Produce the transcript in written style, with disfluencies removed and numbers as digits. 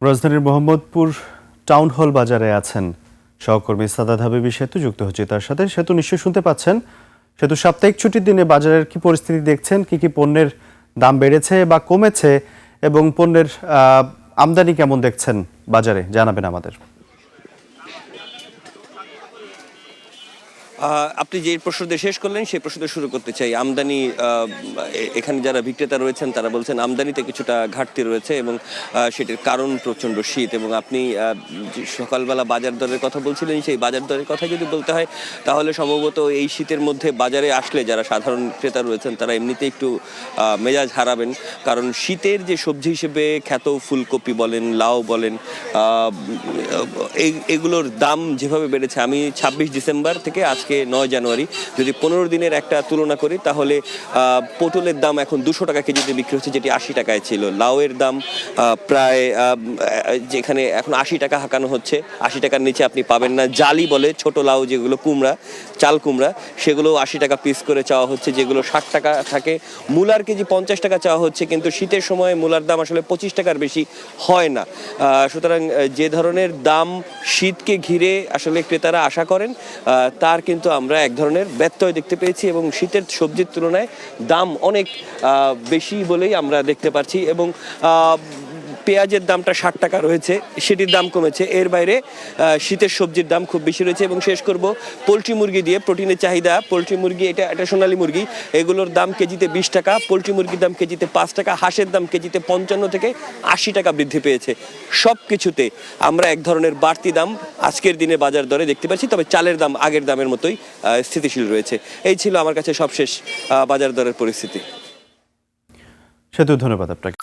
রাজধানীর Mohammadpur town hall বাজারে আছেন সহকর্মী সাদাত হাবিবি সেতু, যুক্ত হচ্ছে তার সাথে। সেতু, নিশ্চয়ই শুনতে পাচ্ছেন। সেতু, সাপ্তাহিক ছুটির দিনে বাজারের কি পরিস্থিতি দেখছেন? কি কি পণ্যের দাম বেড়েছে বা কমেছে এবং পণ্যের আমদানি কেমন দেখছেন বাজারে, জানাবেন আমাদের। আপনি যে প্রশ্ন দিয়ে শেষ করলেন সেই প্রশ্ন দিয়ে শুরু করতে চাই। আমদানি, এখানে যারা বিক্রেতা রয়েছেন তারা বলছেন আমদানিতে কিছুটা ঘাটতি রয়েছে এবং সেটির কারণ প্রচণ্ড শীত। এবং আপনি সকালবেলা বাজার দরের কথা বলছিলেন, সেই বাজার দরের কথা যদি বলতে হয় তাহলে সম্ভবত এই শীতের মধ্যে বাজারে আসলে যারা সাধারণ ক্রেতা রয়েছেন তারা এমনিতে একটু মেজাজ হারাবেন। কারণ শীতের যে সবজি হিসেবে খ্যাত ফুলকপি বলেন, লাউ বলেন, এগুলোর দাম যেভাবে বেড়েছে, আমি ২৬ ডিসেম্বর থেকে আজকে ৯ জানুয়ারি যদি ১৫ দিনের একটা তুলনা করি তাহলে পটলের দাম এখন ২০০ টাকা কেজিতে বিক্রি হচ্ছে, যেটি ৮০ টাকায় ছিল। লাউয়ের দাম প্রায় যেখানে এখন ৮০ টাকা হাঁকানো হচ্ছে, ৮০ টাকার নিচে আপনি পাবেন না। জালি বলে ছোট লাউ যেগুলো, কুমড়া, চাল কুমড়া, সেগুলো ৮০ টাকা পিস করে চাওয়া হচ্ছে, যেগুলো ৬০ টাকা থাকে। মূলার কেজি ৫০ টাকা চাওয়া হচ্ছে, কিন্তু শীতের সময় মূলার দাম আসলে ২৫ টাকার বেশি হয় না। সুতরাং যে ধরনের দাম শীতকে ঘিরে আসলে ক্রেতারা আশা করেন তার কিন্তু আমরা এক ধরনের ব্যত্যয় দেখতে পেয়েছি এবং শীতের সবজির তুলনায় দাম অনেক বেশি বলেই আমরা দেখতে পাচ্ছি। এবং পেঁয়াজের দামটা ৬০ টাকা রয়েছে, সেটির দাম কমেছে। এর বাইরে শীতের সবজির দাম খুব বেশি রয়েছে। এবং শেষ করব পোলট্রি মুরগি দিয়ে। প্রোটিনের চাহিদা, পোলট্রি মুরগি, এটা সোনালী মুরগি, এগুলোর দাম কেজিতে ২০ টাকা, পোলট্রি মুরগির দাম কেজিতে ৫ টাকা, হাঁসের দাম কেজিতে ৫৫ থেকে ৮০ টাকা বৃদ্ধি পেয়েছে। সব কিছুতে আমরা এক ধরনের বাড়তি দাম আজকের দিনে বাজার দরে দেখতে পাচ্ছি। তবে চালের দাম আগের দামের মতোই স্থিতিশীল রয়েছে। এই ছিল আমার কাছে সবশেষ বাজার দরের পরিস্থিতি। সেতু, ধন্যবাদ আপনাকে।